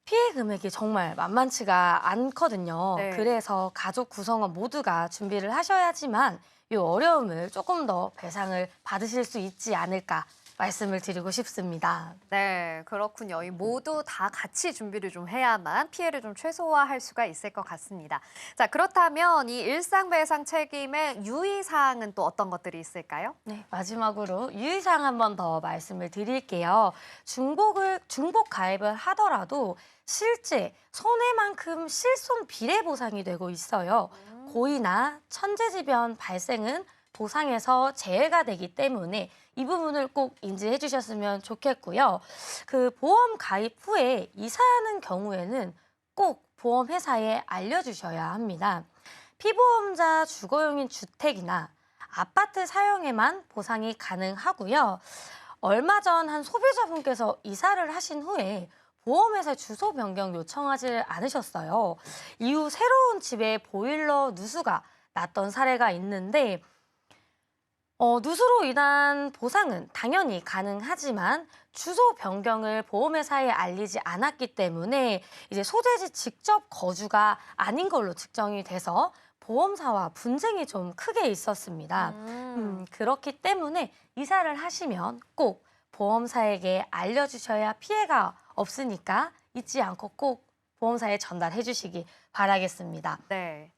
피해 금액이 정말 만만치가 않거든요. 네. 그래서 가족 구성원 모두가 준비를 하셔야지만 이 어려움을 조금 더 배상을 받으실 수 있지 않을까 말씀을 드리고 싶습니다. 네, 그렇군요. 이 모두 다 같이 준비를 좀 해야만 피해를 좀 최소화할 수가 있을 것 같습니다. 자, 그렇다면 이 일상배상 책임의 유의사항은 또 어떤 것들이 있을까요? 네, 마지막으로 유의사항 한 번 더 말씀을 드릴게요. 중복 가입을 하더라도 실제 손해만큼 실손 비례 보상이 되고 있어요. 고의나 천재지변 발생은 보상에서 제외가 되기 때문에 이 부분을 꼭 인지해 주셨으면 좋겠고요. 그 보험 가입 후에 이사하는 경우에는 꼭 보험회사에 알려주셔야 합니다. 피보험자 주거용인 주택이나 아파트 사용에만 보상이 가능하고요. 얼마 전 한 소비자분께서 이사를 하신 후에 보험회사 주소 변경 요청하지 않으셨어요. 이후 새로운 집에 보일러 누수가 났던 사례가 있는데 누수로 인한 보상은 당연히 가능하지만 주소 변경을 보험회사에 알리지 않았기 때문에 이제 소재지 직접 거주가 아닌 걸로 측정이 돼서 보험사와 분쟁이 좀 크게 있었습니다. 그렇기 때문에 이사를 하시면 꼭 보험사에게 알려주셔야 피해가 없으니까 잊지 않고 꼭 보험사에 전달해 주시기 바라겠습니다. 네.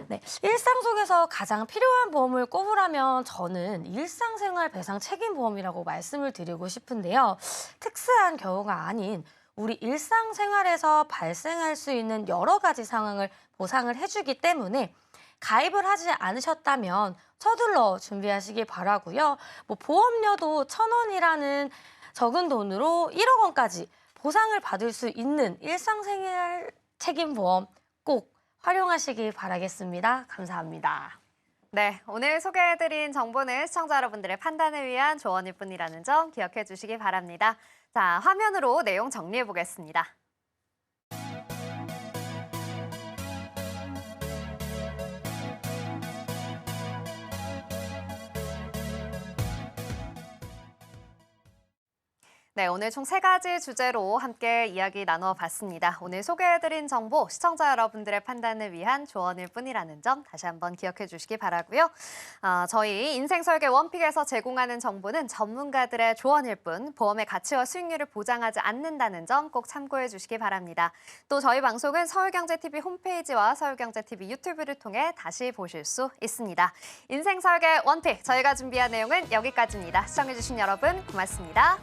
네, 일상 속에서 가장 필요한 보험을 꼽으라면 저는 일상생활 배상 책임보험이라고 말씀을 드리고 싶은데요. 특수한 경우가 아닌 우리 일상생활에서 발생할 수 있는 여러 가지 상황을 보상을 해주기 때문에 가입을 하지 않으셨다면 서둘러 준비하시기 바라고요. 뭐 보험료도 1,000원이라는 적은 돈으로 1억 원까지 보상을 받을 수 있는 일상생활 책임보험 꼭 활용하시길 바라겠습니다. 감사합니다. 네, 오늘 소개해드린 정보는 시청자 여러분들의 판단을 위한 조언일 뿐이라는 점 기억해 주시기 바랍니다. 자, 화면으로 내용 정리해 보겠습니다. 네, 오늘 총 3가지 주제로 함께 이야기 나누어 봤습니다. 오늘 소개해드린 정보, 시청자 여러분들의 판단을 위한 조언일 뿐이라는 점 다시 한번 기억해 주시기 바라고요. 저희 인생설계 원픽에서 제공하는 정보는 전문가들의 조언일 뿐 보험의 가치와 수익률을 보장하지 않는다는 점 꼭 참고해 주시기 바랍니다. 또 저희 방송은 서울경제TV 홈페이지와 서울경제TV 유튜브를 통해 다시 보실 수 있습니다. 인생설계 원픽, 저희가 준비한 내용은 여기까지입니다. 시청해 주신 여러분 고맙습니다.